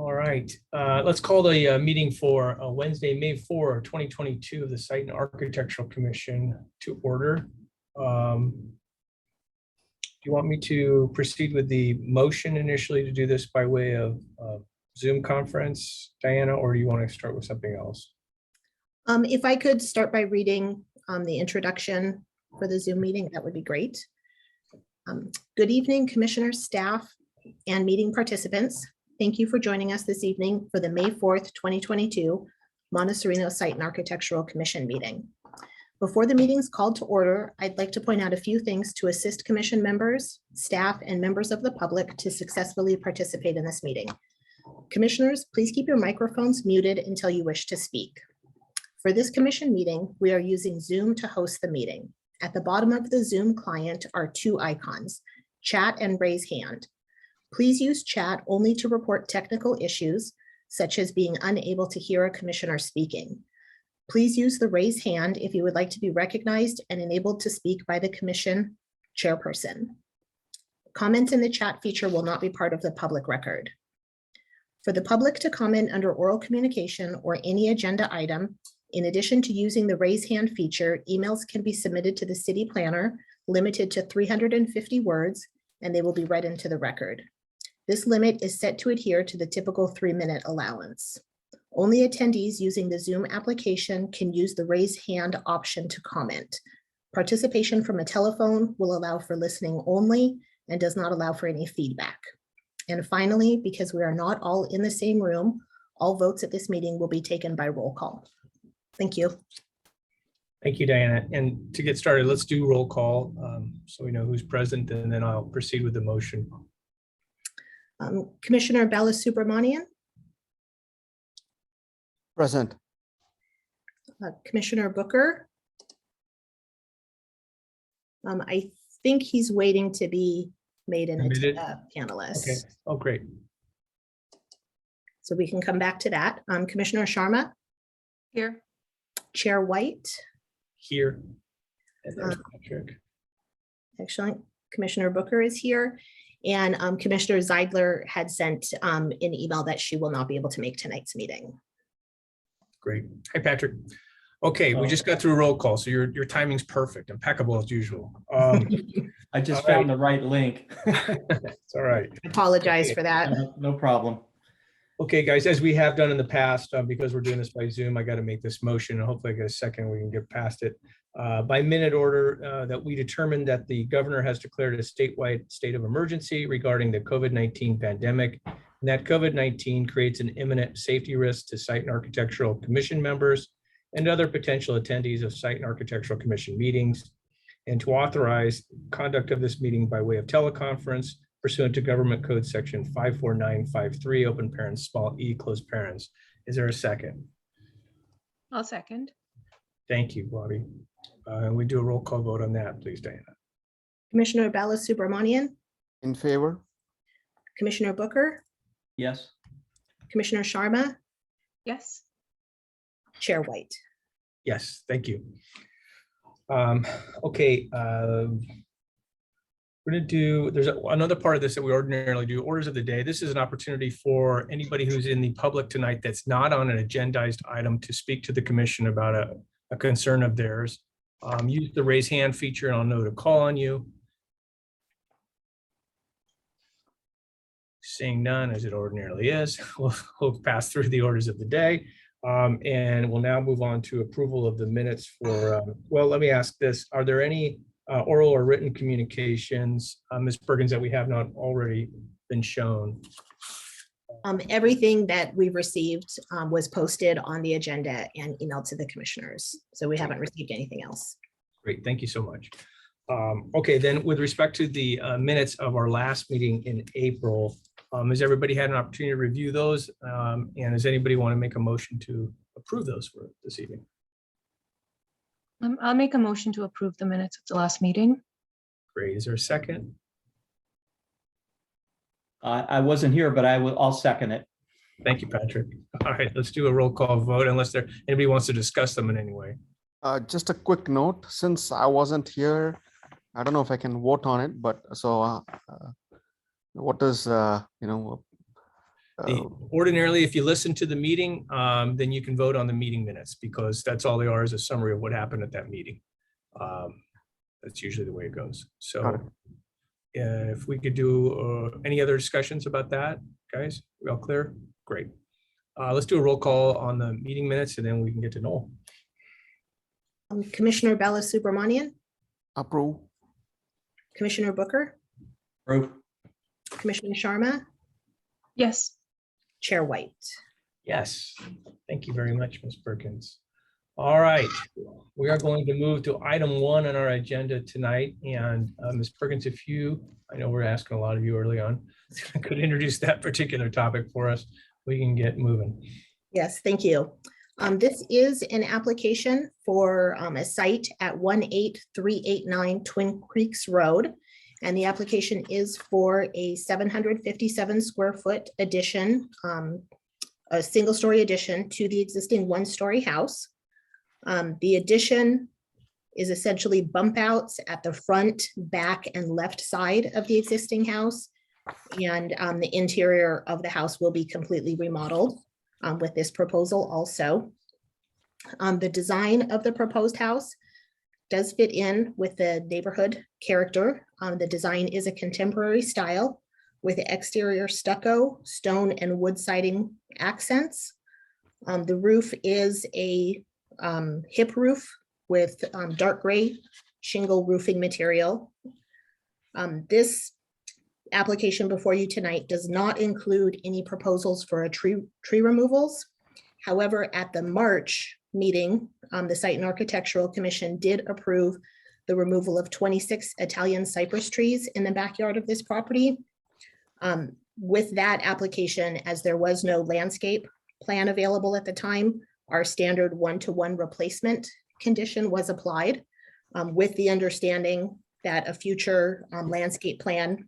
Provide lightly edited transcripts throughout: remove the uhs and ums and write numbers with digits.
All right, let's call the meeting for Wednesday, May 4, 2022 of the Site and Architectural Commission to order. Do you want me to proceed with the motion initially to do this by way of Zoom conference, Diana, or do you want to start with something else? If I could start by reading the introduction for the Zoom meeting, that would be great. Good evening, commissioners, staff, and meeting participants. Thank you for joining us this evening for the May 4th, 2022 Monte Sereno Site and Architectural Commission meeting. Before the meeting's called to order, I'd like to point out a few things to assist commission members, staff, and members of the public to successfully participate in this meeting. Commissioners, please keep your microphones muted until you wish to speak. For this commission meeting, we are using Zoom to host the meeting. At the bottom of the Zoom client are two icons, chat and raise hand. Please use chat only to report technical issues, such as being unable to hear a commissioner speaking. Please use the raise hand if you would like to be recognized and enabled to speak by the commission chairperson. Comments in the chat feature will not be part of the public record. For the public to comment under oral communication or any agenda item, in addition to using the raise hand feature, emails can be submitted to the city planner, limited to 350 words, and they will be read into the record. This limit is set to adhere to the typical 3-minute allowance. Only attendees using the Zoom application can use the raise hand option to comment. Participation from a telephone will allow for listening only and does not allow for any feedback. And finally, because we are not all in the same room, all votes at this meeting will be taken by roll call. Thank you. Thank you, Diana. And to get started, let's do roll call so we know who's present, and then I'll proceed with the motion. Commissioner Balasubramanian. Present. Commissioner Booker. I think he's waiting to be made an panelist. Okay. Oh, great. So we can come back to that. Commissioner Sharma. Here. Chair White. Here. And there's Patrick. Excellent. Commissioner Booker is here. And Commissioner Zeidler had sent an email that she will not be able to make tonight's meeting. Great. Hi, Patrick. Okay, we just got through roll call, so your timing's perfect, impeccable as usual. I just found the right link. It's all right. I apologize for that. No problem. Okay, guys, as we have done in the past, because we're doing this by Zoom, I got to make this motion, and hopefully I get a second, we can get past it. By minute order, that we determined that the governor has declared a statewide state of emergency regarding the COVID-19 pandemic, and that COVID-19 creates an imminent safety risk to Site and Architectural Commission members and other potential attendees of Site and Architectural Commission meetings, and to authorize conduct of this meeting by way of teleconference pursuant to Government Code Section 54953, open parents, small e, close parents. Is there a second? I'll second. Thank you, Bobby. And we do a roll call vote on that, please, Diana. Commissioner Balasubramanian. In favor. Commissioner Booker. Yes. Commissioner Sharma. Yes. Chair White. Yes, thank you. Okay, we're going to do, there's another part of this that we ordinarily do, orders of the day. This is an opportunity for anybody who's in the public tonight that's not on an agendized item to speak to the commission about a concern of theirs. Use the raise hand feature and I'll know to call on you. Seeing none, as it ordinarily is, we'll pass through the orders of the day. And we'll now move on to approval of the minutes for, well, let me ask this. Are there any oral or written communications, Ms. Perkins, that we have not already been shown? Everything that we received was posted on the agenda and emailed to the commissioners. So we haven't received anything else. Great, thank you so much. Okay, then with respect to the minutes of our last meeting in April, has everybody had an opportunity to review those? And does anybody want to make a motion to approve those for this evening? I'll make a motion to approve the minutes of the last meeting. Great. Is there a second? I wasn't here, but I'll second it. Thank you, Patrick. All right, let's do a roll call vote unless anybody wants to discuss them in any way. Just a quick note, since I wasn't here, I don't know if I can vote on it, but so what is, Ordinarily, if you listen to the meeting, then you can vote on the meeting minutes because that's all they are, is a summary of what happened at that meeting. That's usually the way it goes. Got it. So if we could do any other discussions about that, guys, we all clear? Great. Let's do a roll call on the meeting minutes and then we can get to Noel. Commissioner Bella Subramanian, Approve. Commissioner Booker, Approve. Commissioner Sharma, Yes. Chair White. Yes, thank you very much, Ms. Perkins. All right, we are going to move to item 1 on our agenda tonight. And Ms. Perkins, if you, I know we're asking a lot of you early on, could introduce that particular topic for us, we can get moving. Yes, thank you. This is an application for a site at 18389 Twin Creeks Road. And the application is for a 757 square foot addition, a single story addition to the existing 1-story house. The addition is essentially bump outs at the front, back, and left side of the existing house. And the interior of the house will be completely remodeled with this proposal also. The design of the proposed house does fit in with the neighborhood character. The design is a contemporary style with exterior stucco, stone, and wood siding accents. The roof is a hip roof with dark gray shingle roofing material. This application before you tonight does not include any proposals for tree removals. However, at the March meeting, the Site and Architectural Commission did approve the removal of 26 Italian cypress trees in the backyard of this property. With that application, as there was no landscape plan available at the time, our standard 1-to-1 replacement condition was applied with the understanding that a future landscape plan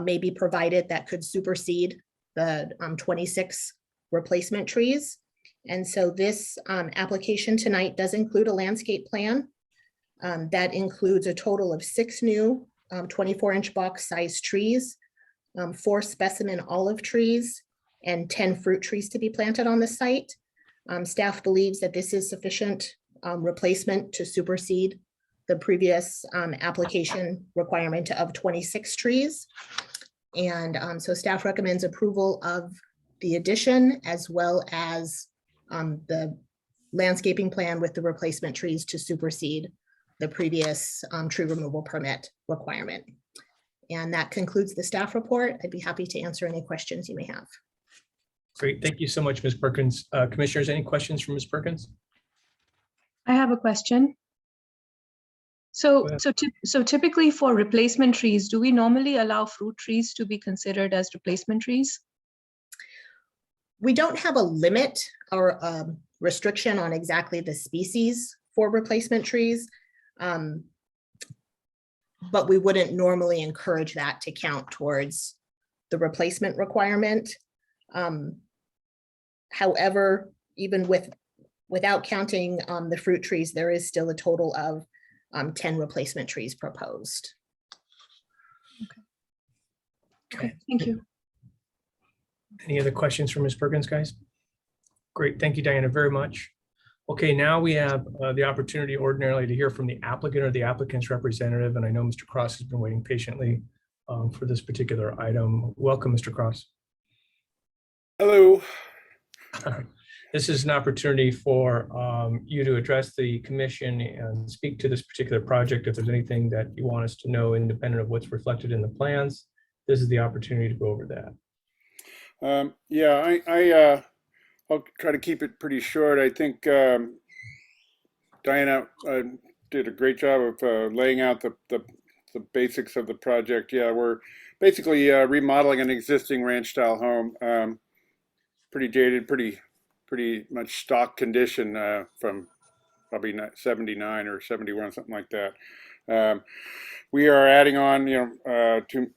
may be provided that could supersede the 26 replacement trees. And so this application tonight does include a landscape plan that includes a total of 6 new 24-inch box size trees, 4 specimen olive trees, and 10 fruit trees to be planted on the site. Staff believes that this is sufficient replacement to supersede the previous application requirement of 26 trees. And so staff recommends approval of the addition as well as the landscaping plan with the replacement trees to supersede the previous tree removal permit requirement. And that concludes the staff report. I'd be happy to answer any questions you may have. Great, thank you so much, Ms. Perkins. Commissioners, any questions from Ms. Perkins? I have a question. Go So typically for replacement trees, do we normally allow fruit trees to be considered as replacement trees? We don't have a limit or restriction on exactly the species for replacement trees. But we wouldn't normally encourage that to count towards the replacement requirement. However, even without counting the fruit trees, there is still a total of 10 replacement trees proposed. Okay, thank you. Any other questions from Ms. Perkins, guys? Great, thank you, Diana, very much. Okay, now we have the opportunity ordinarily to hear from the applicant or the applicant's representative, and I know Mr. Cross has been waiting patiently for this particular item. Welcome, Mr. Cross. Hello. This is an opportunity for you to address the commission and speak to this particular project. If there's anything that you want us to know independent of what's reflected in the plans, this is the opportunity to go over that. Yeah, I'll try to keep it pretty short. I think Diana did a great job of laying out the basics of the project. Yeah, we're basically remodeling an existing ranch style home, pretty dated, pretty much stock condition from probably 79 or 71, something like that. We are adding on, to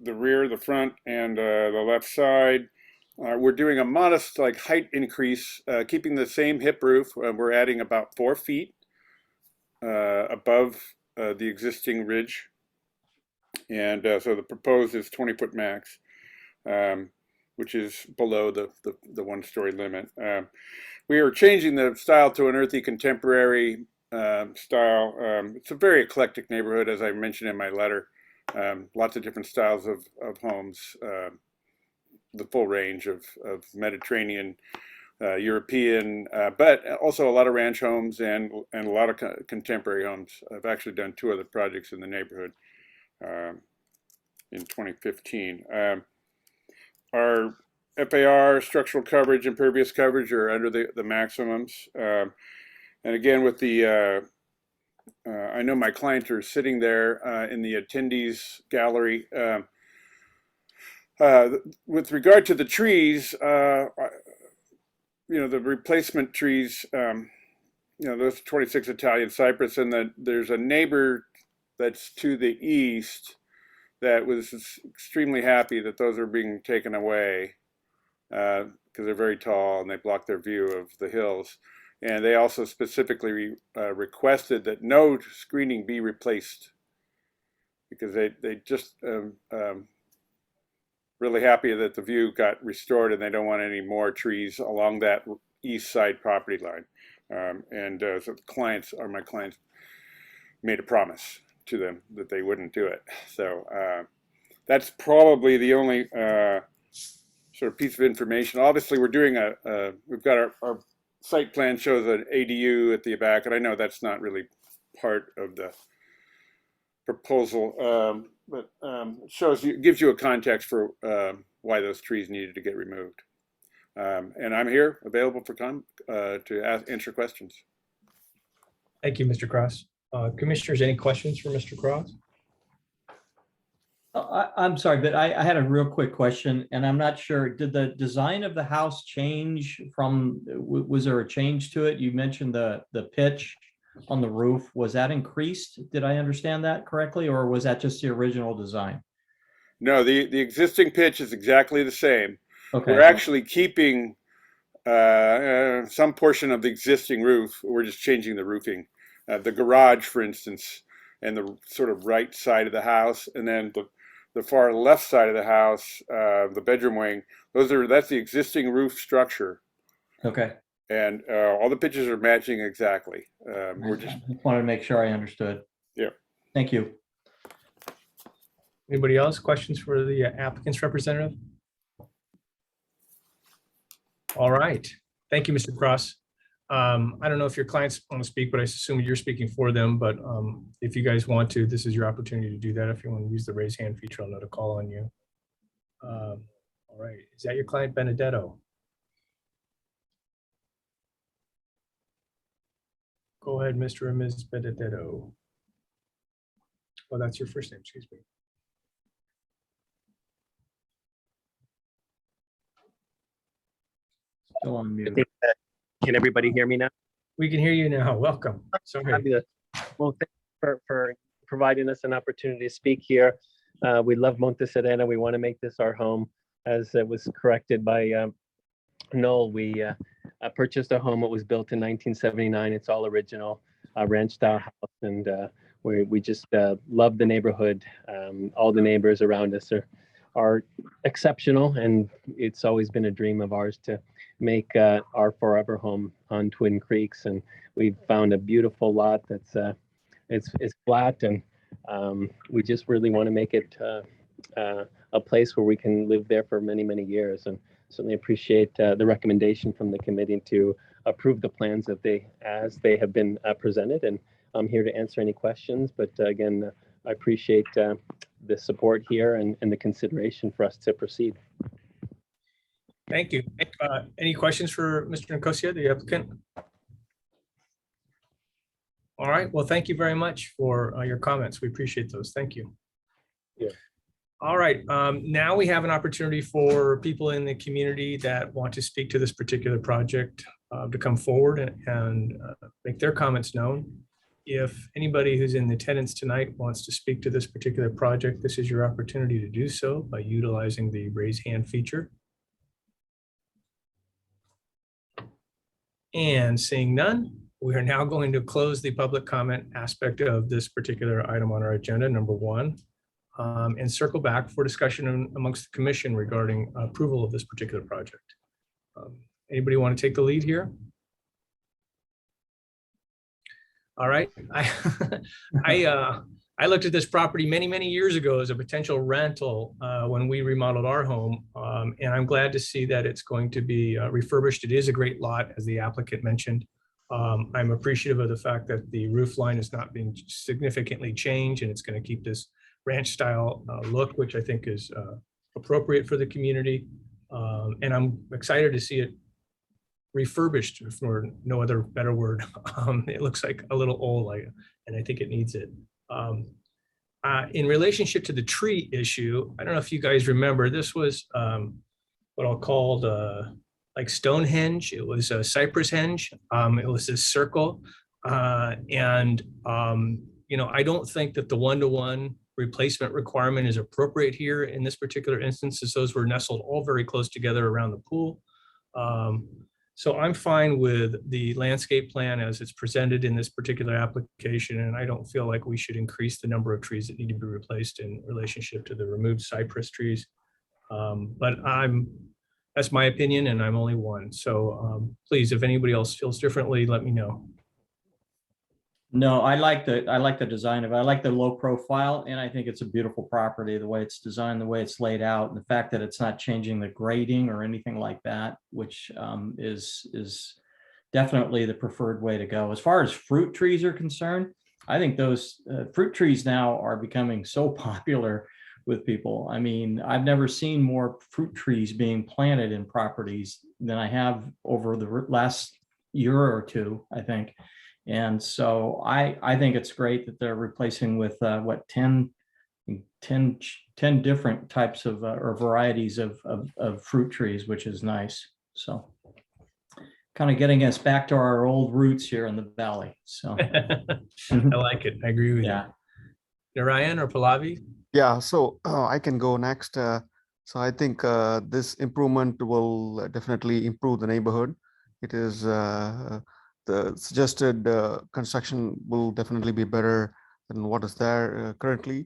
the rear, the front, and the left side. We're doing a modest height increase, keeping the same hip roof. We're adding about 4 feet above the existing ridge. And so the proposed is 20-foot max. which is below the 1-story limit. We are changing the style to an earthy contemporary style. It's a very eclectic neighborhood, as I mentioned in my letter. Lots of different styles of homes, the full range of Mediterranean, European, but also a lot of ranch homes and a lot of contemporary homes. I've actually done 2 other projects in the neighborhood in 2015. Our FAR, structural coverage, impervious coverage are under the maximums. And again, with the, I know my clients are sitting there in the attendees gallery. With regard to the trees, the replacement trees, those 26 Italian cypress, and there's a neighbor that's to the east that was extremely happy that those are being taken away because they're very tall and they block their view of the hills. And they also specifically requested that no screening be replaced because they just really happy that the view got restored and they don't want any more trees along that east side property line. So my clients made a promise to them that they wouldn't do it. So that's probably the only sort of piece of information. Obviously, we're doing we've got our site plan shows an ADU at the back, and I know that's not really part of the proposal, but gives you a context for why those trees needed to get removed. And I'm here available for to answer questions. Thank you, Mr. Cross. Commissioners, any questions for Mr. Cross? I'm sorry, but I had a real quick question, and I'm not sure, did the design of the house change was there a change to it? You mentioned the pitch on the roof. Was that increased? Did I understand that correctly, or was that just the original design? No, the existing pitch is exactly the same. Okay. We're actually keeping some portion of the existing roof. We're just changing the roofing. The garage, for instance, and the sort of right side of the house, and then the far left side of the house, the bedroom wing, that's the existing roof structure. Okay. And all the pitches are matching exactly. We're just wanted to make sure I understood. Yeah. Thank you. Anybody else? Questions for the applicant's representative? All right. Thank you, Mr. Cross. I don't know if your clients want to speak, but I assume you're speaking for them. But if you guys want to, this is your opportunity to do that. If you want to use the raise hand feature, I'll know to call on you. All right. Is that your client, Benedetto? Go ahead, Mr. and Ms. Benedetto. Well, that's your first name, excuse me. Still on mute. Can everybody hear me now? We can hear you now. Welcome. Sorry. Fabulous. Well, thank you for providing us an opportunity to speak here. We love Monte Sereno. We want to make this our home. As it was corrected by Noel, we purchased a home. It was built in 1979. It's all original, ranch style house. And we just love the neighborhood. All the neighbors around us are exceptional. And it's always been a dream of ours to make our forever home on Twin Creeks. And we've found a beautiful lot that's it's flat, and we just really want to make it a place where we can live there for many, many years. And certainly appreciate the recommendation from the committee to approve the plans as they have been presented. And I'm here to answer any questions, but again, I appreciate the support here and the consideration for us to proceed. Thank you. Any questions for Mr. Nicosia, the applicant? All right. Well, thank you very much for your comments. We appreciate those. Thank you. Yeah. All right. Now we have an opportunity for people in the community that want to speak to this particular project to come forward and make their comments known. If anybody who's in attendance tonight wants to speak to this particular project, this is your opportunity to do so by utilizing the raise hand feature. And seeing none, we are now going to close the public comment aspect of this particular item on our agenda, number 1. and circle back for discussion amongst the commission regarding approval of this particular project. Anybody want to take the lead here? All right. I looked at this property many years ago as a potential rental when we remodeled our home. And I'm glad to see that it's going to be refurbished. It is a great lot, as the applicant mentioned. I'm appreciative of the fact that the roof line is not being significantly changed, and it's going to keep this ranch style look, which I think is appropriate for the community. And I'm excited to see it refurbished, for no other better word. It looks like a little old, and I think it needs it. In relationship to the tree issue, I don't know if you guys remember, this was what I'll call like Stonehenge. It was a cypress henge. It was this circle. And I don't think that the one-to-one replacement requirement is appropriate here in this particular instance, as those were nestled all very close together around the pool. So I'm fine with the landscape plan as it's presented in this particular application, and I don't feel like we should increase the number of trees that need to be replaced in relationship to the removed cypress trees. But that's my opinion, and I'm only one. So please, if anybody else feels differently, let me know. No, I like the design of it. I like the low profile, and I think it's a beautiful property, the way it's designed, the way it's laid out, and the fact that it's not changing the grading or anything like that, which is definitely the preferred way to go. As far as fruit trees are concerned, I think those fruit trees now are becoming so popular with people. I mean, I've never seen more fruit trees being planted in properties than I have over the last year or two, I think. And so I think it's great that they're replacing with 10 different types of or varieties of fruit trees, which is nice. So kind of getting us back to our old roots here in the valley. So I like it. I agree with you. Narayan or Pallavi? Yeah, so I can go next. So I think this improvement will definitely improve the neighborhood. It is the suggested construction will definitely be better than what is there currently.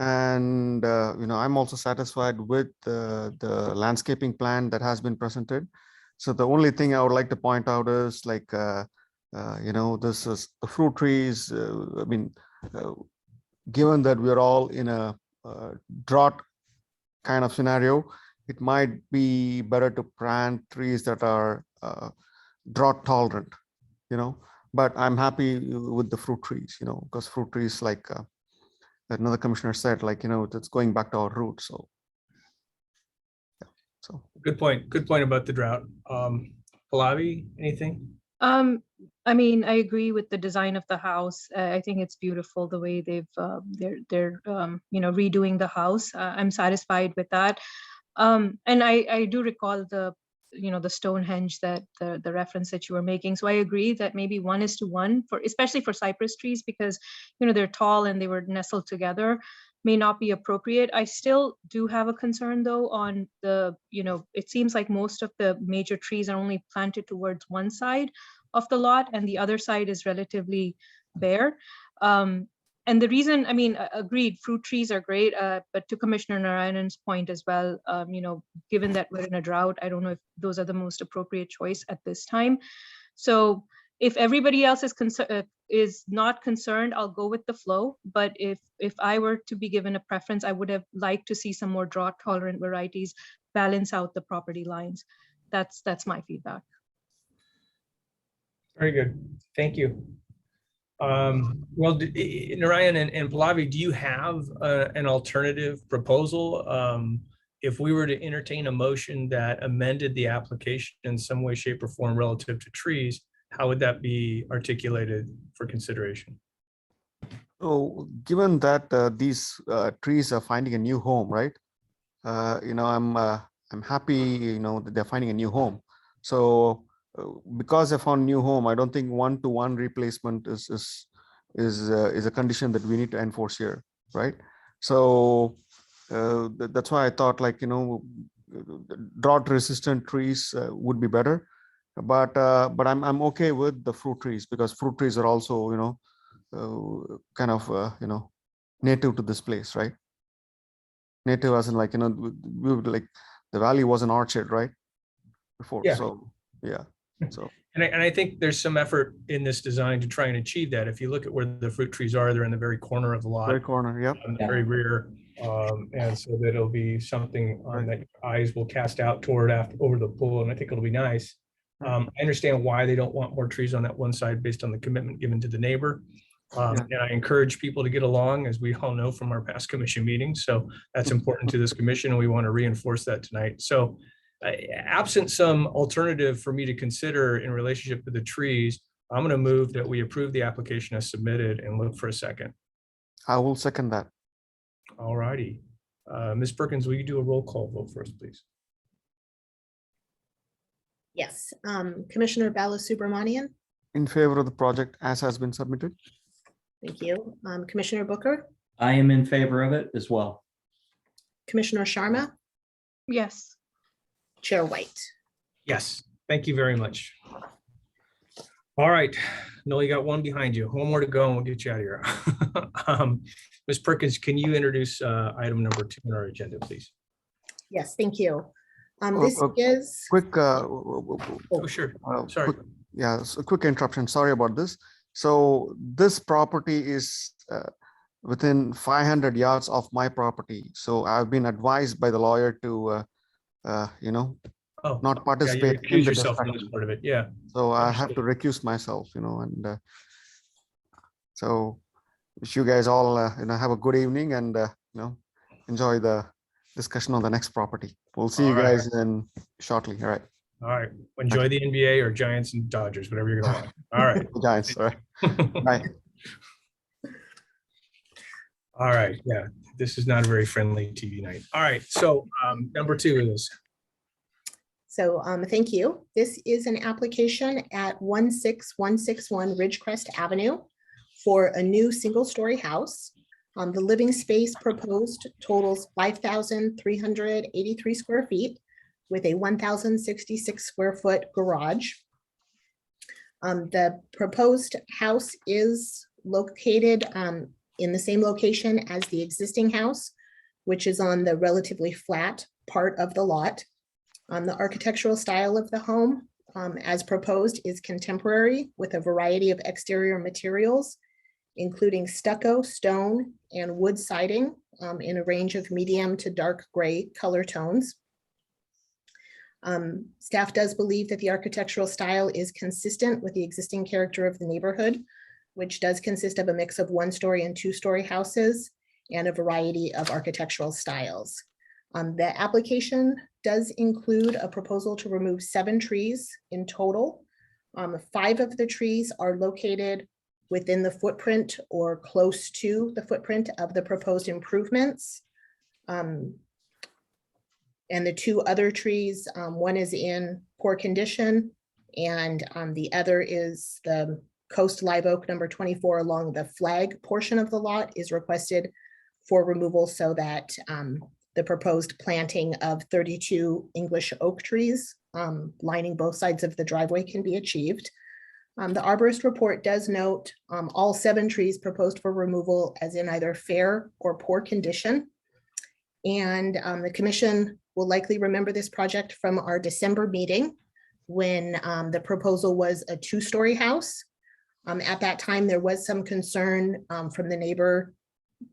And I'm also satisfied with the landscaping plan that has been presented. So the only thing I would like to point out is like this is the fruit trees. Given that we're all in a drought kind of scenario, it might be better to plant trees that are drought tolerant, but I'm happy with the fruit trees, because fruit trees, like another commissioner said, it's going back to our roots. So yeah, so good point about the drought. Pallavi, anything? I mean, I agree with the design of the house. I think it's beautiful the way they're redoing the house. I'm satisfied with that. And I do recall the Stonehenge, that the reference that you were making. So I agree that maybe 1:1 especially for cypress trees, because they're tall and they were nestled together, may not be appropriate. I still do have a concern though on it seems like most of the major trees are only planted towards one side of the lot, and the other side is relatively bare. And the reason, agreed, fruit trees are great, but to Commissioner Narayanan's point as well, given that we're in a drought, I don't know if those are the most appropriate choice at this time. So if everybody else is not concerned, I'll go with the flow. But if I were to be given a preference, I would have liked to see some more drought tolerant varieties balance out the property lines. That's my feedback. Very good. Thank you. Well, Narayan and Pallavi, do you have an alternative proposal? If we were to entertain a motion that amended the application in some way, shape, or form relative to trees, how would that be articulated for consideration? So given that these trees are finding a new home, right? I'm happy, that they're finding a new home. So because they found a new home, I don't think 1:1 replacement is a condition that we need to enforce here, right? So that's why I thought, drought resistant trees would be better, but I'm okay with the fruit trees, because fruit trees are also kind of native to this place, right? native as in like, we would like, the valley was an orchard, right? Before, Yeah. so, yeah, so. And I think there's some effort in this design to try and achieve that. If you look at where the fruit trees are, they're in the very corner of the lot. Very corner, yep. On the very rear, and so that it'll be something Right. that your eyes will cast out toward over the pool, and I think it'll be nice. I understand why they don't want more trees on that one side based on the commitment given to the neighbor. And I encourage people to get along, as we all know from our past commission meetings. So that's important to this commission, and we want to reinforce that tonight. So absent some alternative for me to consider in relationship to the trees, I'm going to move that we approve the application as submitted and look for a second. I will second that. All righty. Ms. Perkins, will you do a roll call vote for us, please? Yes, Commissioner Balasubramanian, In favor of the project as has been submitted. thank you. Commissioner Booker, I am in favor of it as well. Commissioner Sharma, Yes. Chair White. Yes, thank you very much. All right, Noel, you got one behind you. One more to go and we'll get you out of here. Ms. Perkins, can you introduce item number 2 on our agenda, please? Yes, thank you. This is, Quick, Oh, sure. Sorry. Yeah, so quick interruption. Sorry about this. So this property is within 500 yards of my property. So I've been advised by the lawyer to, Oh, not yeah, you participate in accuse the yourself from this discussion. part of it. Yeah. So I have to recuse myself, and so wish you guys all, have a good evening and, enjoy the discussion on the next property. We'll see you All right. guys in shortly. All right. All right. Enjoy the NBA or Giants and Dodgers, whatever you're gonna watch. All right. Giants. All right. Bye. All right. Yeah, this is not a very friendly TV night. All right. So number 2 is. so thank you. This is an application at 16161 Ridgecrest Avenue for a new single-story house. The living space proposed totals 5,383 square feet with a 1,066 square foot garage. The proposed house is located in the same location as the existing house, which is on the relatively flat part of the lot. The architectural style of the home, as proposed, is contemporary with a variety of exterior materials, including stucco, stone, and wood siding in a range of medium to dark gray color tones. Staff does believe that the architectural style is consistent with the existing character of the neighborhood, which does consist of a mix of 1-story and 2-story houses and a variety of architectural styles. The application does include a proposal to remove 7 trees in total. 5 of the trees are located within the footprint or close to the footprint of the proposed improvements. And the 2 other trees, one is in poor condition, and the other is the Coast Live Oak number 24 along the flag portion of the lot is requested for removal so that the proposed planting of 32 English oak trees lining both sides of the driveway can be achieved. The arborist report does note all 7 trees proposed for removal as in either fair or poor condition. And the commission will likely remember this project from our December meeting when the proposal was a 2-story house. At that time, there was some concern from the neighbor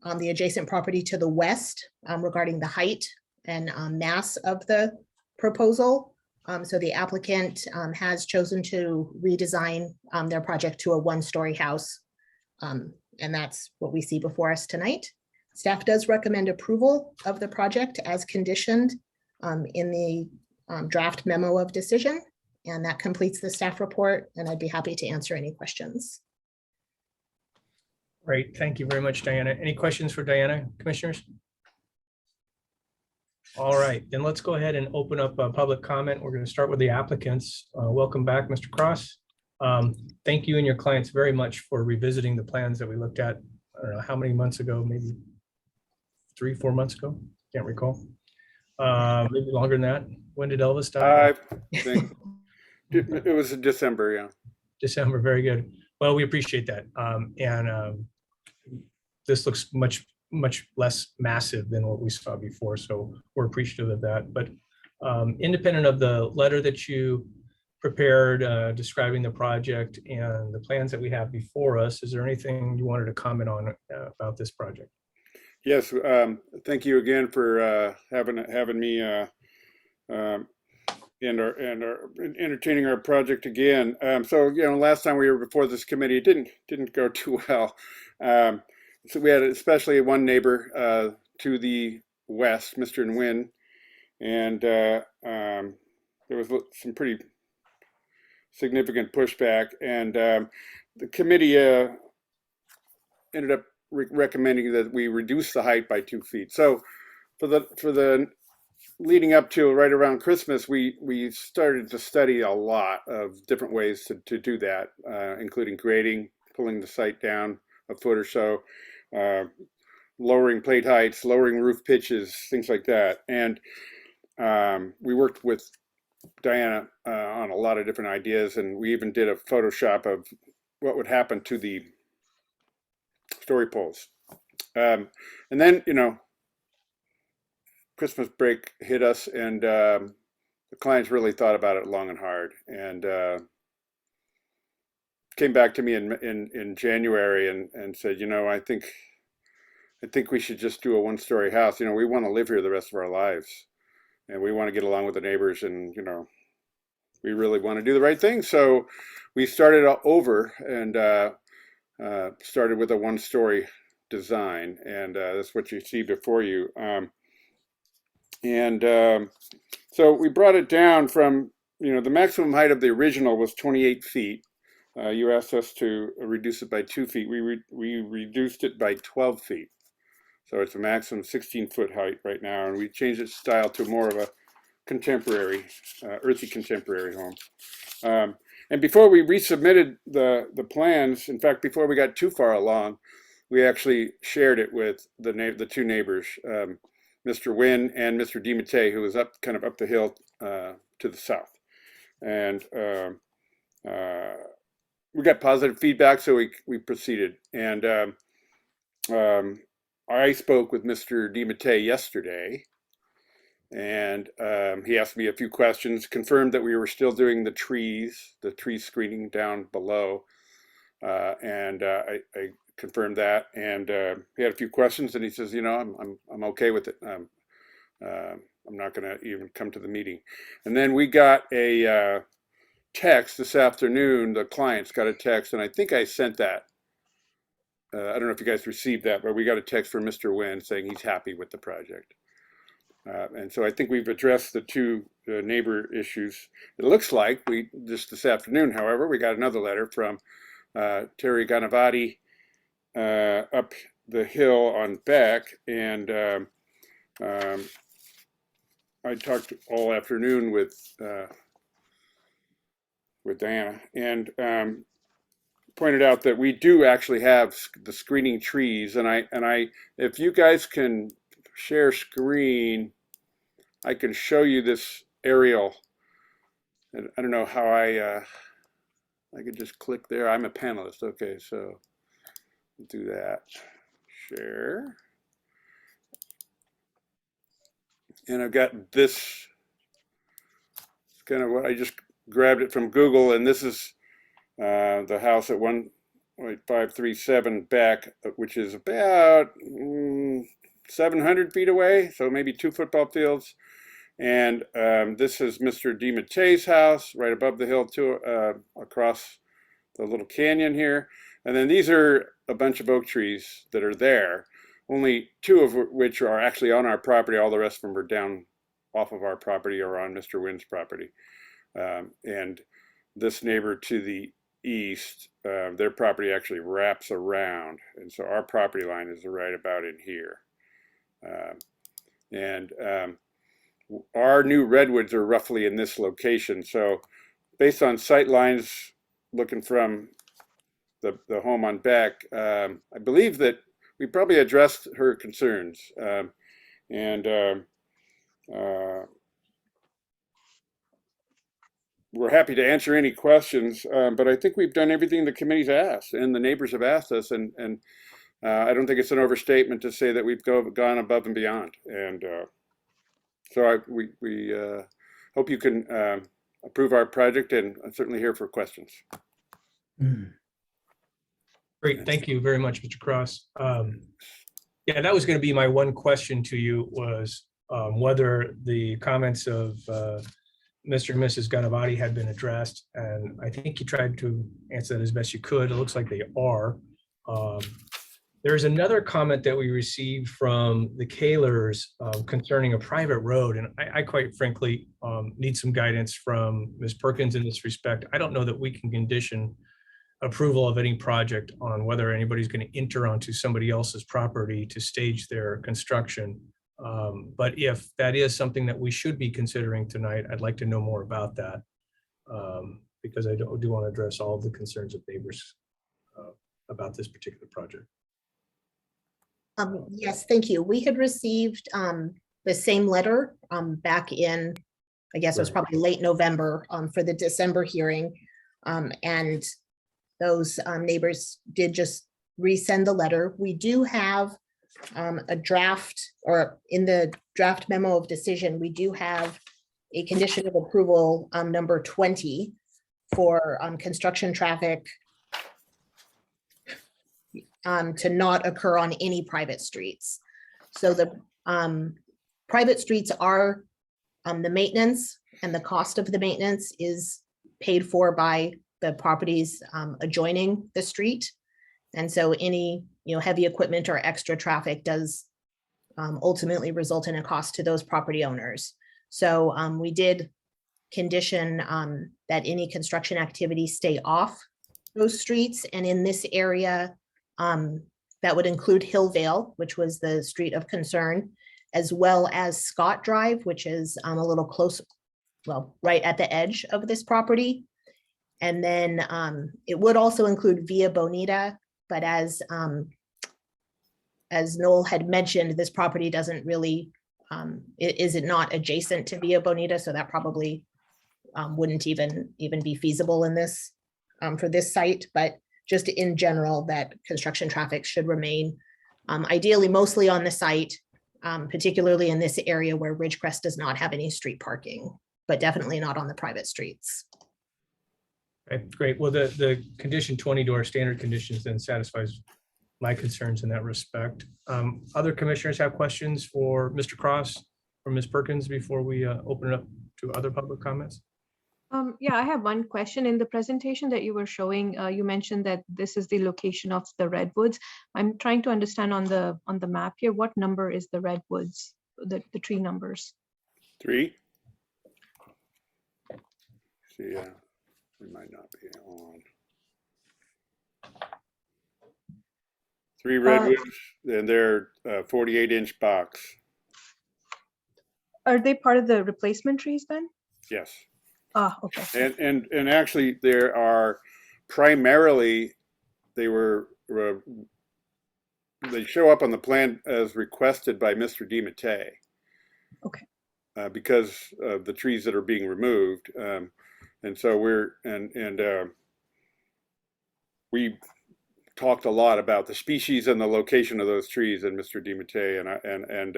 on the adjacent property to the west regarding the height and mass of the proposal. So the applicant has chosen to redesign their project to a 1-story house. And that's what we see before us tonight. Staff does recommend approval of the project as conditioned in the draft memo of decision. And that completes the staff report, and I'd be happy to answer any questions. Great. Thank you very much, Diana. Any questions for Diana, commissioners? All right, then let's go ahead and open up a public comment. We're going to start with the applicants. Welcome back, Mr. Cross. Thank you and your clients very much for revisiting the plans that we looked at, I don't know how many months ago, maybe 3-4 months ago, can't recall. Maybe longer than that. When did Elvis die? I think it was in December, yeah. December, very good. Well, we appreciate that. And this looks much much less massive than what we saw before. So we're appreciative of that. But independent of the letter that you prepared describing the project and the plans that we have before us, is there anything you wanted to comment on about this project? Yes, thank you again for having me and entertaining our project again. So last time we were before this committee, it didn't go too well. So we had especially one neighbor to the west, Mr. Nguyen, and there was some pretty significant pushback, and the committee ended up recommending that we reduce the height by 2 feet. So for the leading up to right around Christmas, we started to study a lot of different ways to do that, including grading, pulling the site down a foot or so, lowering plate heights, lowering roof pitches, things like that. And we worked with Diana on a lot of different ideas, and we even did a Photoshop of what would happen to the story poles. And then, Christmas break hit us, and the clients really thought about it long and hard, and came back to me in January and said, I think we should just do a one-story house. We want to live here the rest of our lives, and we want to get along with the neighbors, and we really want to do the right thing. So we started over and started with a one-story design, and that's what you see before you. So we brought it down from, the maximum height of the original was 28 feet. You asked us to reduce it by 2 feet. We reduced it by 12 feet. So it's a maximum 16-foot height right now, and we changed its style to more of a contemporary, earthy contemporary home. And before we resubmitted the plans, in fact, before we got too far along, we actually shared it with the two neighbors, Mr. Nguyen and Mr. DiMattei, who was kind of up the hill to the south. And we got positive feedback, so we proceeded. And I spoke with Mr. DiMattei yesterday, and he asked me a few questions, confirmed that we were still doing the tree screening down below, and I confirmed that, and he had a few questions, and he says, I'm okay with it. I'm not going to even come to the meeting. And then we got a text this afternoon. The clients got a text, and I think I sent that. I don't know if you guys received that, but we got a text from Mr. Nguyen saying he's happy with the project. And so I think we've addressed the two neighbor issues. It looks like just this afternoon, however, we got another letter from Terry Ganavati up the hill on Beck, and I talked all afternoon with Diana, and pointed out that we do actually have the screening trees, and I if you guys can share screen, I can show you this aerial. And I don't know how I could just click there. I'm a panelist. Okay, so do that. Share. And I've got this. It's kind of what I just grabbed it from Google, and this is the house at 1.537 Beck, which is about 700 feet away, so maybe 2 football fields. And this is Mr. DiMattei's house right above the hill too, across the little canyon here. And then these are a bunch of oak trees that are there, only 2 of which are actually on our property. All the rest of them are down off of our property or on Mr. Nguyen's property. And this neighbor to the east, their property actually wraps around. And so our property line is right about in here. Our new redwoods are roughly in this location. So based on sight lines looking from the home on Beck, I believe that we probably addressed her concerns. We're happy to answer any questions, but I think we've done everything the committee's asked and the neighbors have asked us. And I don't think it's an overstatement to say that we've gone above and beyond. And so we hope you can approve our project, and I'm certainly here for questions. Great, thank you very much, Mr. Cross. Yeah, that was going to be my one question to you, was whether the comments of Mr. and Mrs. Ganavati had been addressed, and I think you tried to answer that as best you could. It looks like they are. There's another comment that we received from the Kahlers concerning a private road, and I quite frankly need some guidance from Ms. Perkins in this respect. I don't know that we can condition approval of any project on whether anybody's going to enter onto somebody else's property to stage their construction. But if that is something that we should be considering tonight, I'd like to know more about that, because I do want to address all of the concerns of neighbors about this particular project. Yes, thank you. We had received the same letter back in, I guess it was probably late November for the December hearing. And those neighbors did just resend the letter. We do have a draft, or in the draft memo of decision, we do have a condition of approval number 20 for construction traffic to not occur on any private streets. So the private streets are the maintenance, and the cost of the maintenance is paid for by the properties adjoining the street. And so any heavy equipment or extra traffic does ultimately result in a cost to those property owners. So we did condition that any construction activity stay off those streets. And in this area, that would include Hillvale, which was the street of concern, as well as Scott Drive, which is a little close, well, right at the edge of this property. And then it would also include Via Bonita, but as Noel had mentioned, this property doesn't really, is it not adjacent to Via Bonita? So that probably wouldn't even be feasible in this, for this site, but just in general, that construction traffic should remain ideally mostly on the site, particularly in this area where Ridgecrest does not have any street parking, but definitely not on the private streets. Okay, great. Well, the condition 20 to our standard conditions then satisfies my concerns in that respect. Other commissioners have questions for Mr. Cross or Ms. Perkins before we open it up to other public comments? Yeah, I have one question. In the presentation that you were showing, you mentioned that this is the location of the redwoods. I'm trying to understand on the map here, what number is the redwoods, the tree numbers? 3. See, we might not be on. 3 redwoods, and they're 48-inch box. Are they part of the replacement trees then? Yes. Ah, okay. And actually, there are primarily they show up on the plan as requested by Mr. DiMattei. Okay. Because of the trees that are being removed, and so we talked a lot about the species and the location of those trees, and Mr. DiMattei and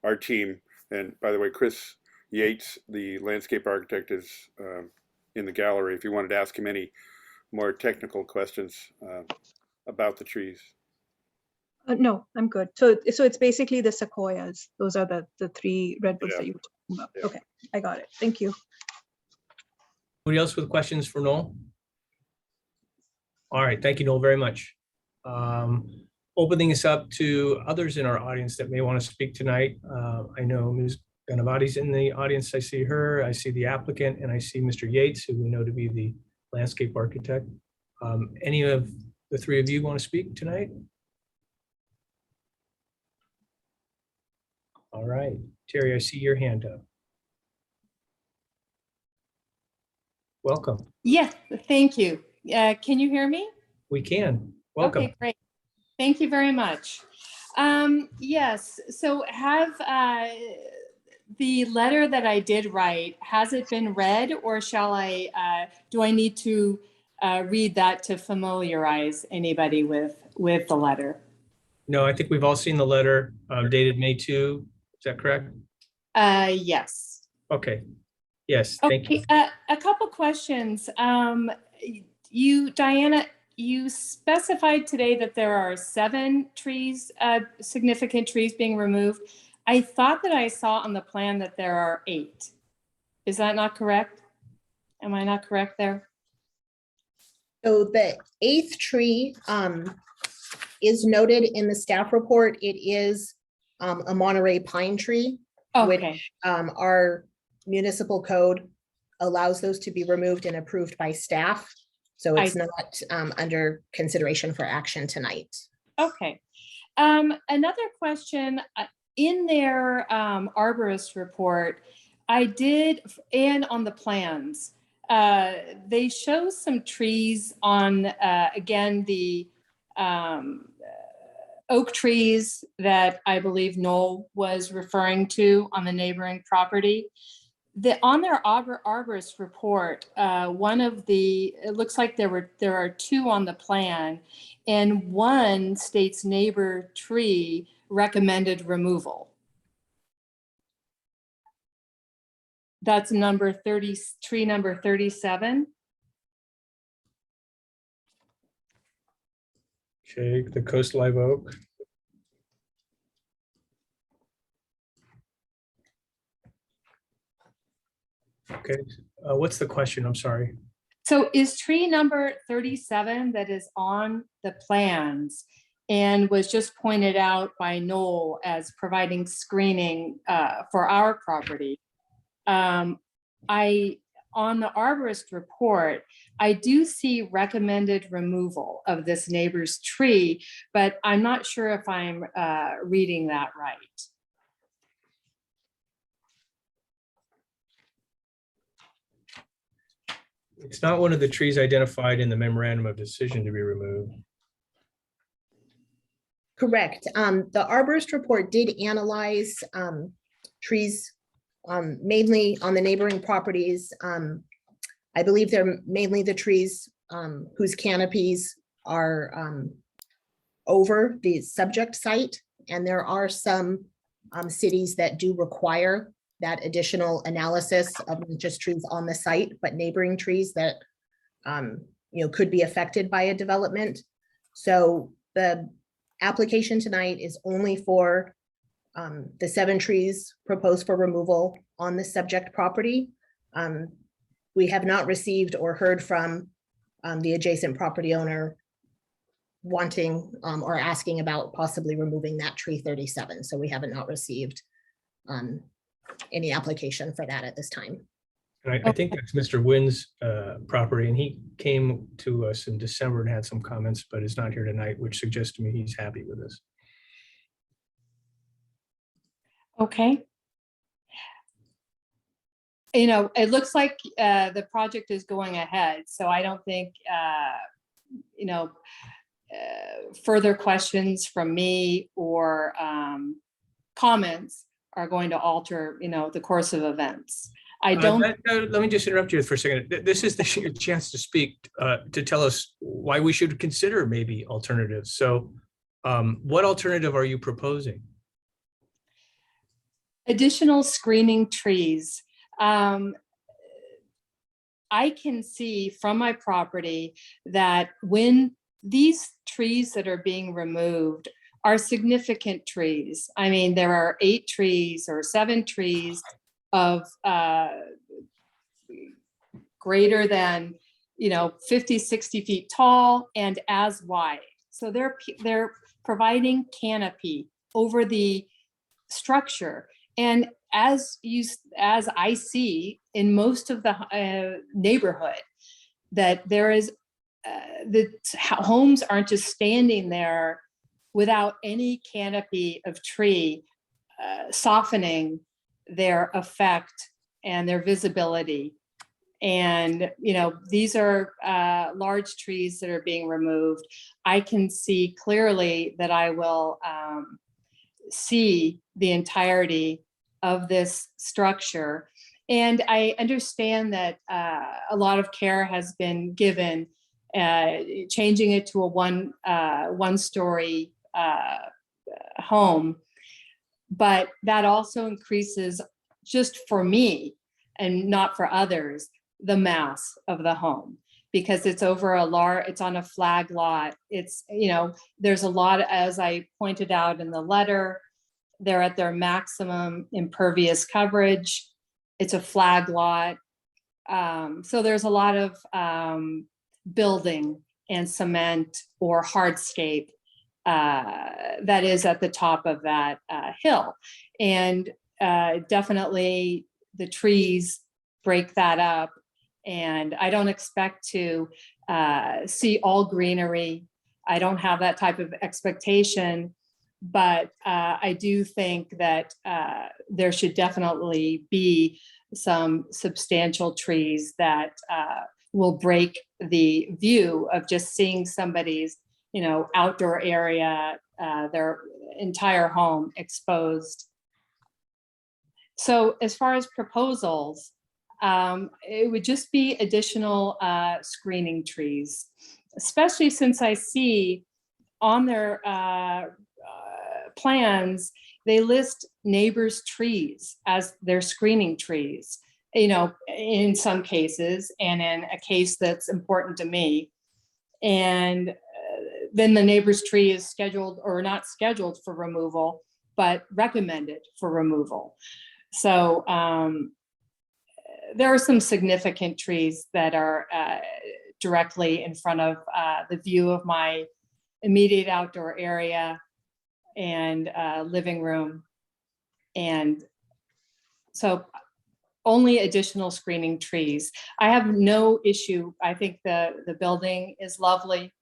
our team. And by the way, Chris Yates, the landscape architect, is in the gallery if you wanted to ask him any more technical questions about the trees. No, I'm good. So it's basically the sequoias. Those are the 3 redwoods that you were talking about. Yeah. Okay, I got it. Thank you. Anybody else with questions for Noel? All right, thank you, Noel, very much. Opening this up to others in our audience that may want to speak tonight. I know Ms. Ganavati's in the audience. I see her, I see the applicant, and I see Mr. Yates, who we know to be the landscape architect. Any of the 3 of you want to speak tonight? All right, Terry, I see your hand up. Welcome. Yes, thank you. Can you hear me? We can. Welcome. Okay, great. Thank you very much. Yes, so have the letter that I did write, has it been read, or do I need to read that to familiarize anybody with the letter? No, I think we've all seen the letter dated May 2. Is that correct? Yes. Okay. Yes, thank you. Okay, a couple questions. Diana, you specified today that there are 7 trees, significant trees being removed. I thought that I saw on the plan that there are 8. Is that not correct? Am I not correct there? So the 8th tree is noted in the staff report. It is a Monterey pine tree, Okay, which our municipal code allows those to be removed and approved by staff. So it's I- not under consideration for action tonight. okay. Another question, in their arborist report, I did, and on the plans, they show some trees on, again, the oak trees that I believe Noel was referring to on the neighboring property. On their arborist report, one of the, it looks like there are 2 on the plan, and one states neighbor tree recommended removal. That's number 30, tree number 37. Okay, the Coast Live Oak. Okay, what's the question? I'm sorry. So is tree number 37 that is on the plans and was just pointed out by Noel as providing screening for our property? On the arborist report, I do see recommended removal of this neighbor's tree, but I'm not sure if I'm reading that right. It's not one of the trees identified in the memorandum of decision to be removed. Correct. The arborist report did analyze trees mainly on the neighboring properties. I believe they're mainly the trees whose canopies are over the subject site. And there are some cities that do require that additional analysis of not just trees on the site, but neighboring trees that could be affected by a development. So the application tonight is only for the 7 trees proposed for removal on the subject property. We have not received or heard from the adjacent property owner wanting or asking about possibly removing that tree 37. So we haven't not received any application for that at this time. And I think that's Mr. Wynn's property, and he came to us in December and had some comments, but is not here tonight, which suggests to me he's happy with this. Okay. It looks like the project is going ahead, so I don't think, further questions from me or comments are going to alter, the course of events. I don't. Let me just interrupt you for a second. This is the chance to speak, to tell us why we should consider maybe alternatives. So what alternative are you proposing? Additional screening trees. I can see from my property that when these trees that are being removed are significant trees. I mean, there are 8 trees or 7 trees of greater than 50, 60 feet tall and as wide. So they're providing canopy over the structure. And as I see in most of the neighborhood, that there is the homes aren't just standing there without any canopy of tree softening their effect and their visibility. And these are large trees that are being removed. I can see clearly that I will see the entirety of this structure. And I understand that a lot of care has been given changing it to a one-story home. But that also increases, just for me and not for others, the mass of the home, because it's over it's on a flag lot. It's, there's a lot, as I pointed out in the letter, they're at their maximum impervious coverage. It's a flag lot. So there's a lot of building and cement or hardscape that is at the top of that hill. And definitely the trees break that up. And I don't expect to see all greenery. I don't have that type of expectation, but I do think that there should definitely be some substantial trees that will break the view of just seeing somebody's, outdoor area, their entire home exposed. So as far as proposals, it would just be additional screening trees, especially since I see on their plans, they list neighbors' trees as their screening trees, in some cases, and in a case that's important to me. And then the neighbor's tree is scheduled or not scheduled for removal, but recommended for removal. So there are some significant trees that are directly in front of the view of my immediate outdoor area and living room. And so only additional screening trees. I have no issue. I think the building is lovely.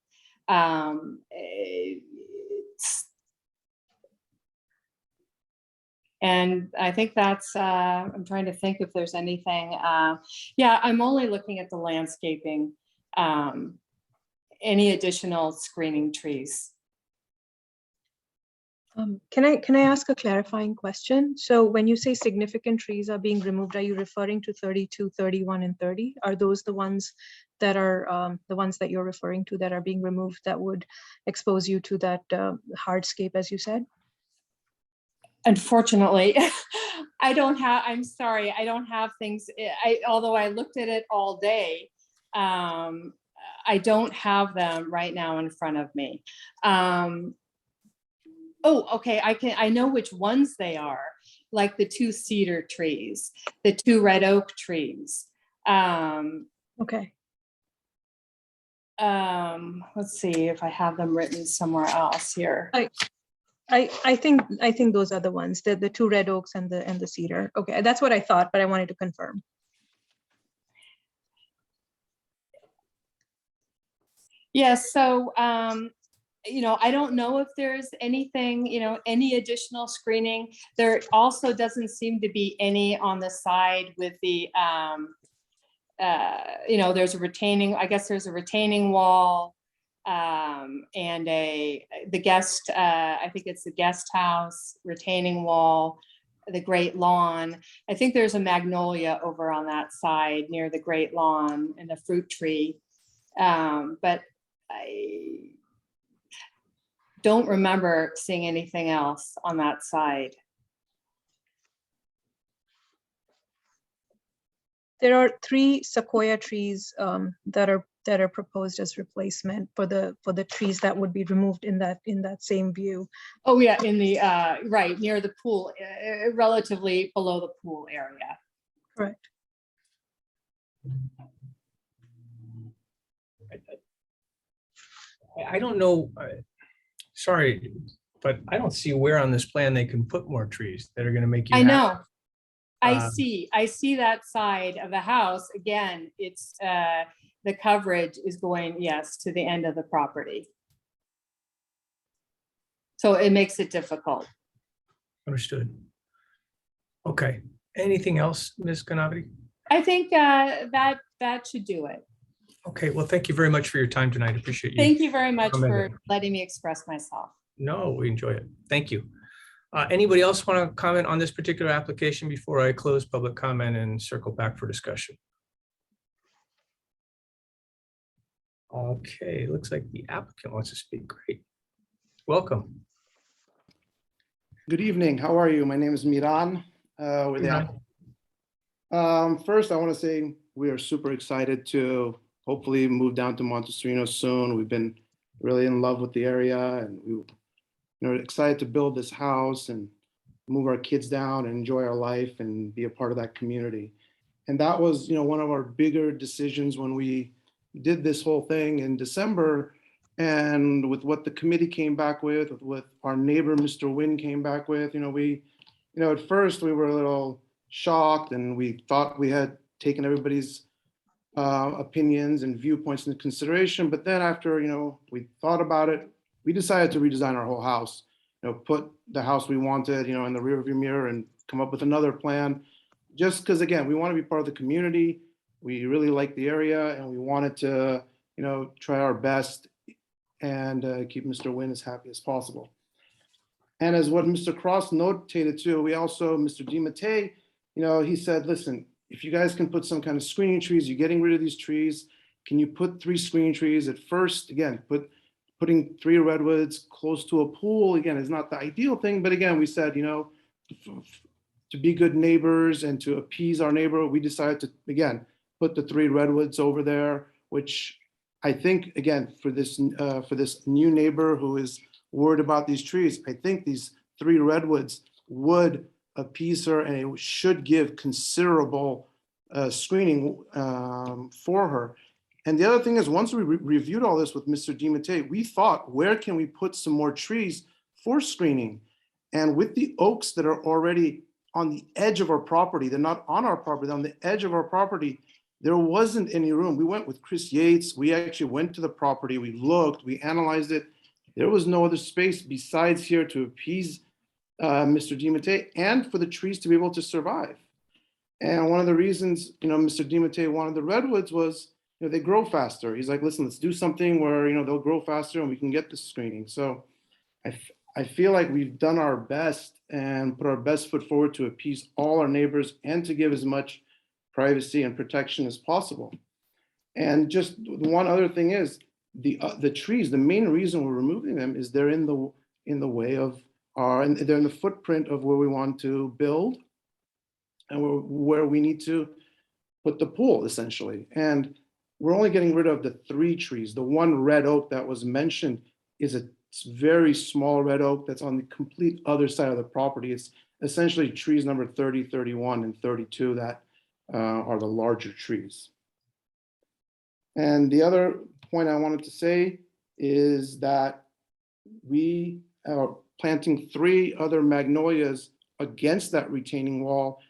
And I think that's, I'm trying to think if there's anything. Yeah, I'm only looking at the landscaping, any additional screening trees. Can I ask a clarifying question? So when you say significant trees are being removed, are you referring to 32, 31, and 30? Are those the ones that are the ones that you're referring to that are being removed that would expose you to that hardscape, as you said? Unfortunately, I'm sorry, I don't have things, although I looked at it all day, I don't have them right now in front of me. Oh, okay, I know which ones they are, like the 2 cedar trees, the 2 red oak trees. Okay. Let's see if I have them written somewhere else here. I think those are the ones, the 2 red oaks and the cedar. Okay, that's what I thought, but I wanted to confirm. Yes, so I don't know if there's anything, any additional screening. There also doesn't seem to be any on the side with the there's a retaining, I guess there's a retaining wall, and the guest, I think it's the guest house retaining wall, the great lawn. I think there's a magnolia over on that side near the great lawn and a fruit tree. But I don't remember seeing anything else on that side. There are 3 sequoia trees that are proposed as replacement for the trees that would be removed in that same view. Oh yeah, in the right near the pool, relatively below the pool area. Correct. I don't know, sorry, but I don't see where on this plan they can put more trees that are going to make you I happy. know. I see that side of the house. Again, it's the coverage is going, yes, to the end of the property. So it makes it difficult. Understood. Okay. Anything else, Ms. Ganavati? I think that should do it. Okay. Well, thank you very much for your time tonight. Appreciate you. Thank you very much coming for in. letting me express myself. No, we enjoy it. Thank you. Anybody else want to comment on this particular application before I close public comment and circle back for discussion? Okay, looks like the applicant wants to speak. Great. Welcome. Good evening. How are you? My name is Miran. With the First, I want to say we are super excited to hopefully move down to Monte Sereno soon. We've been really in love with the area, and we're excited to build this house and move our kids down and enjoy our life and be a part of that community. And that was, one of our bigger decisions when we did this whole thing in December. And with what the committee came back with what our neighbor, Mr. Wynn, came back with, at first we were a little shocked, and we thought we had taken everybody's opinions and viewpoints into consideration. But then after, we thought about it, we decided to redesign our whole house, put the house we wanted, in the rearview mirror and come up with another plan. Just because, again, we want to be part of the community. We really like the area, and we wanted to, try our best and keep Mr. Wynn as happy as possible. And as what Mr. Cross notated too, we also, Mr. DiMattei, he said, listen, if you guys can put some kind of screening trees, you're getting rid of these trees, can you put 3 screening trees at first? Again, putting 3 redwoods close to a pool, again, is not the ideal thing. But again, we said, to be good neighbors and to appease our neighbor, we decided to, again, put the 3 redwoods over there, which I think, again, for this new neighbor who is worried about these trees, I think these 3 redwoods would appease her, and it should give considerable screening for her. And the other thing is, once we reviewed all this with Mr. DiMattei, we thought, where can we put some more trees for screening? And with the oaks that are already on the edge of our property, they're not on our property, on the edge of our property, there wasn't any room. We went with Chris Yates. We actually went to the property. We looked, we analyzed it. There was no other space besides here to appease Mr. DiMattei and for the trees to be able to survive. And one of the reasons, Mr. DiMattei wanted the redwoods was, they grow faster. He's like, listen, let's do something where, they'll grow faster and we can get the screening. So I feel like we've done our best and put our best foot forward to appease all our neighbors and to give as much privacy and protection as possible. And just one other thing is the trees, the main reason we're removing them is they're in the way of they're in the footprint of where we want to build and where we need to put the pool, essentially. And we're only getting rid of the 3 trees. The one red oak that was mentioned is a very small red oak that's on the complete other side of the property. It's essentially trees number 30, 31, and 32 that are the larger trees. And the other point I wanted to say is that we are planting 3 other magnolias against that retaining wall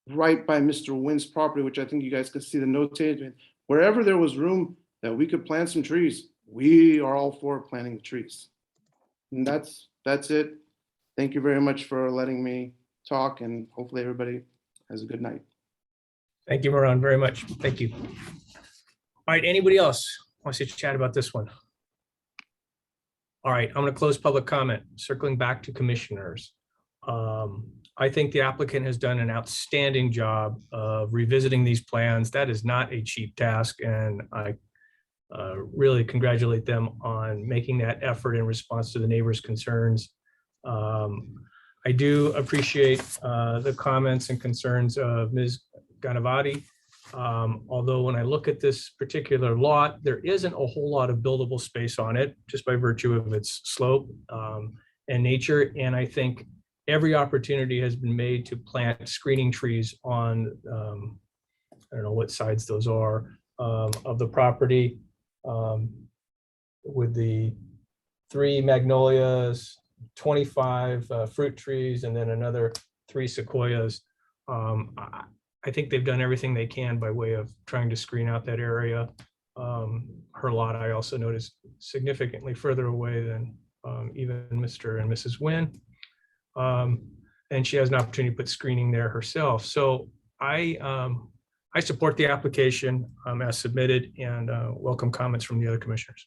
right by Mr. Wynn's property, which I think you guys could see the notated. Wherever there was room that we could plant some trees, we are all for planting the trees. And that's it. Thank you very much for letting me talk, and hopefully everybody has a good night. Thank you, Moran, very much. Thank you. All right, anybody else wants to chat about this one? All right, I'm going to close public comment, circling back to commissioners. I think the applicant has done an outstanding job of revisiting these plans. That is not a cheap task, and I really congratulate them on making that effort in response to the neighbors' concerns. I do appreciate the comments and concerns of Ms. Ganavati. Although when I look at this particular lot, there isn't a whole lot of buildable space on it, just by virtue of its slope and nature. And I think every opportunity has been made to plant screening trees on, I don't know what sides those are, of the property, with the 3 magnolias, 25 fruit trees, and then another 3 sequoias. I think they've done everything they can by way of trying to screen out that area. Her lot, I also noticed, significantly further away than even Mr. and Mrs. Wynn. And she has an opportunity to put screening there herself. So I support the application as submitted, and welcome comments from the other commissioners.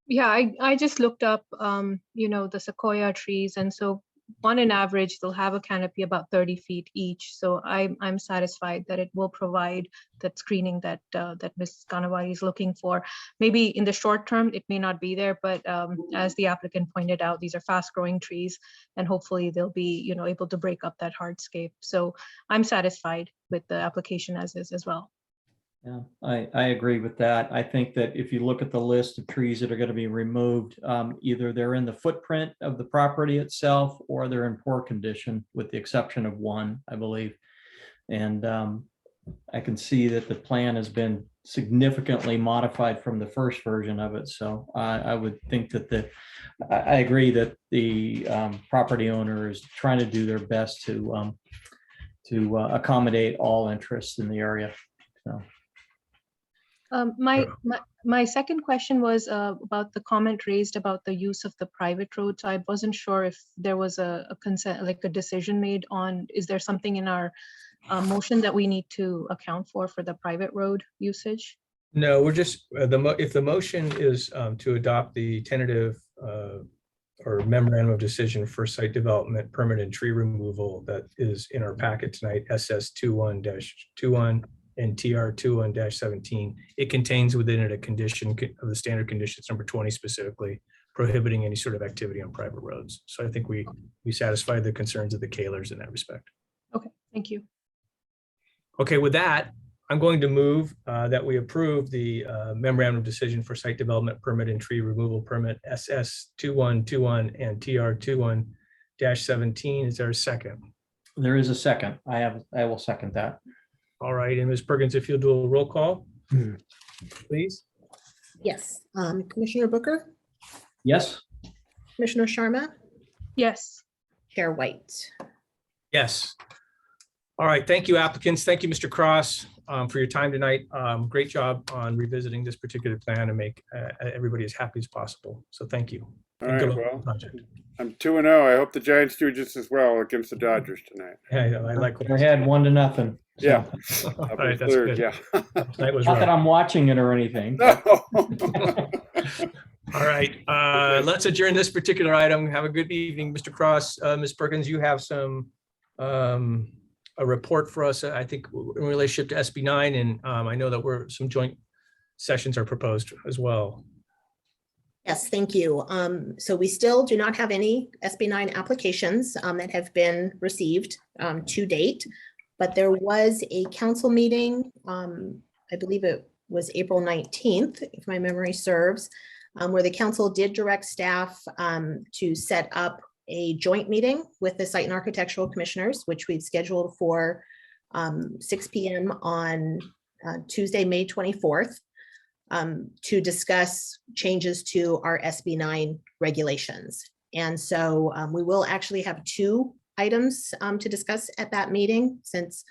Yeah, I just looked up, the sequoia trees, and so on an average, they'll have a canopy about 30 feet each. So I'm satisfied that it will provide that screening that that Ms. Kanawari is looking for. Maybe in the short term, it may not be there, but as the applicant pointed out, these are fast growing trees, and hopefully they'll be, able to break up that hardscape. So I'm satisfied with the application as is as well. Yeah, I agree with that. I think that if you look at the list of trees that are going to be removed, either they're in the footprint of the property itself or they're in poor condition, with the exception of one, I believe. And I can see that the plan has been significantly modified from the first version of it. So I would think that I agree that the property owner is trying to do their best to accommodate all interests in the area. So. My second question was about the comment raised about the use of the private road. So I wasn't sure if there was a consent, like a decision made on, is there something in our motion that we need to account for the private road usage? No, we're just, if the motion is to adopt the tentative or memorandum of decision for site development, permit and tree removal that is in our packet tonight, SS 21-21 and TR 21-17, it contains within it a condition of the standard conditions number 20 specifically prohibiting any sort of activity on private roads. So I think we satisfied the concerns of the Kahlers in that respect. Okay, thank you. Okay, with that, I'm going to move that we approve the memorandum of decision for site development permit and tree removal permit SS 21-21 and TR 21-17. Is there a second? There is a second. I will second that. All right, and Ms. Perkins, if you'll do a roll call, please. Yes. Commissioner Booker, Yes. Commissioner Sharma, Yes. Chair White. Yes. All right, thank you applicants. Thank you, Mr. Cross, for your time tonight. Great job on revisiting this particular plan and make everybody as happy as possible. So thank you. All And right, good luck with well, the project. I'm 2-0. I hope the Giants do just as well against the Dodgers tonight. Yeah, I like what We're ahead 1-0. So. Yeah. All Up right, in that's third, good. yeah. Tonight was Not that rough. I'm watching it or anything. No. All right, let's adjourn this particular item. Have a good evening, Mr. Cross. Ms. Perkins, you have some a report for us, I think, in relationship to SB9, and I know that some joint sessions are proposed as well. Yes, thank you. So we still do not have any SB9 applications that have been received to date, but there was a council meeting, I believe it was April 19th, if my memory serves, where the council did direct staff to set up a joint meeting with the Site and Architectural Commissioners, which we've scheduled for 6 p.m. on Tuesday, May 24th. To discuss changes to our SB9 regulations. And so we will actually have two items to discuss at that meeting, since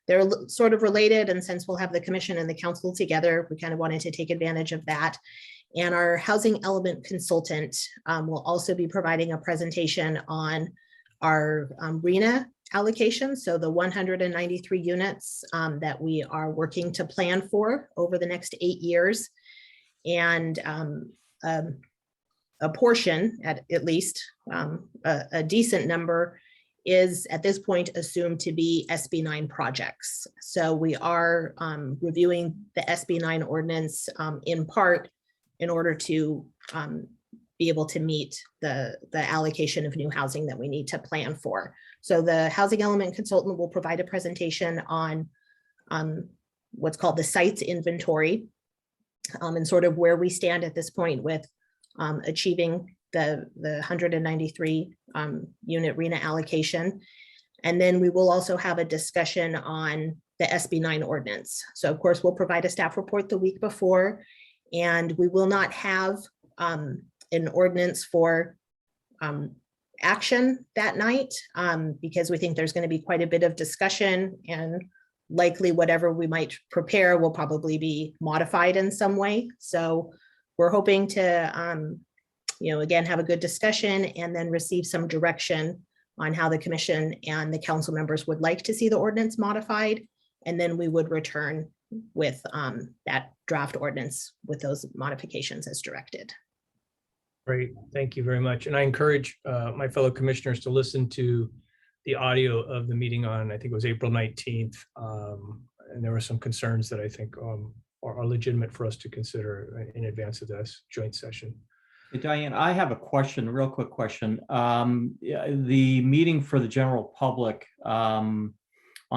they're sort of related, and since we'll have the commission and the council together, we kind of wanted to take advantage of that. And our housing element consultant will also be providing a presentation on our RENA allocation, so the 193 units that we are working to plan for over the next 8 years. And a portion, at least a decent number, is at this point assumed to be SB9 projects. So we are reviewing the SB9 ordinance in part in order to be able to meet the allocation of new housing that we need to plan for. So the housing element consultant will provide a presentation on what's called the sites inventory and sort of where we stand at this point with achieving the 193 unit RENA allocation. And then we will also have a discussion on the SB9 ordinance. So of course, we'll provide a staff report the week before, and we will not have an ordinance for action that night because we think there's going to be quite a bit of discussion, and likely whatever we might prepare will probably be modified in some way. So we're hoping to, again, have a good discussion and then receive some direction on how the commission and the council members would like to see the ordinance modified. And then we would return with that draft ordinance with those modifications as directed. Great, thank you very much. And I encourage my fellow commissioners to listen to the audio of the meeting on, I think it was April 19th. And there were some concerns that I think are legitimate for us to consider in advance of this joint session. Hey, Diane, I have a question, a real quick question. Yeah, the meeting for the general public on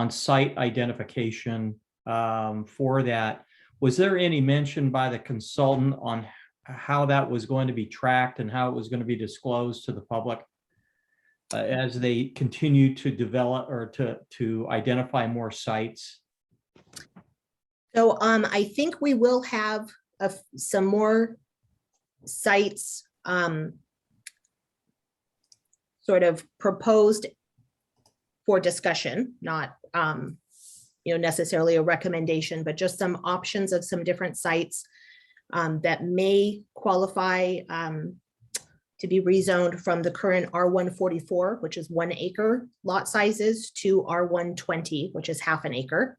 site identification for that, was there any mention by the consultant on how that was going to be tracked and how it was going to be disclosed to the public as they continue to develop or to identify more sites? So I think we will have some more sites sort of proposed for discussion, not necessarily a recommendation, but just some options of some different sites that may qualify to be rezoned from the current R144, which is 1 acre lot sizes, to R120, which is half an acre.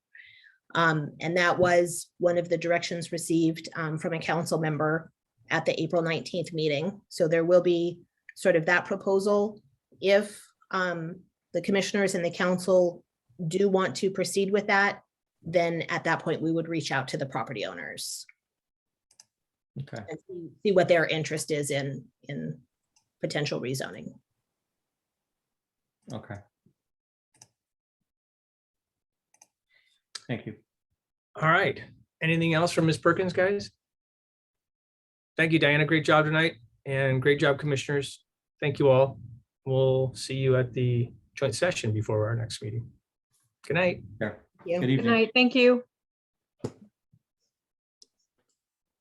And that was one of the directions received from a council member at the April 19th meeting. So there will be sort of that proposal. If the commissioners and the council do want to proceed with that, then at that point, we would reach out to the property owners. Okay. And see what their interest is in potential rezoning. Okay. Thank you. All right. Anything else from Ms. Perkins, guys? Thank you, Diana. Great job tonight. And great job, commissioners. Thank you all. We'll see you at the joint session before our next meeting. Good night. Yeah. Yeah. Good Good evening. night. Thank you.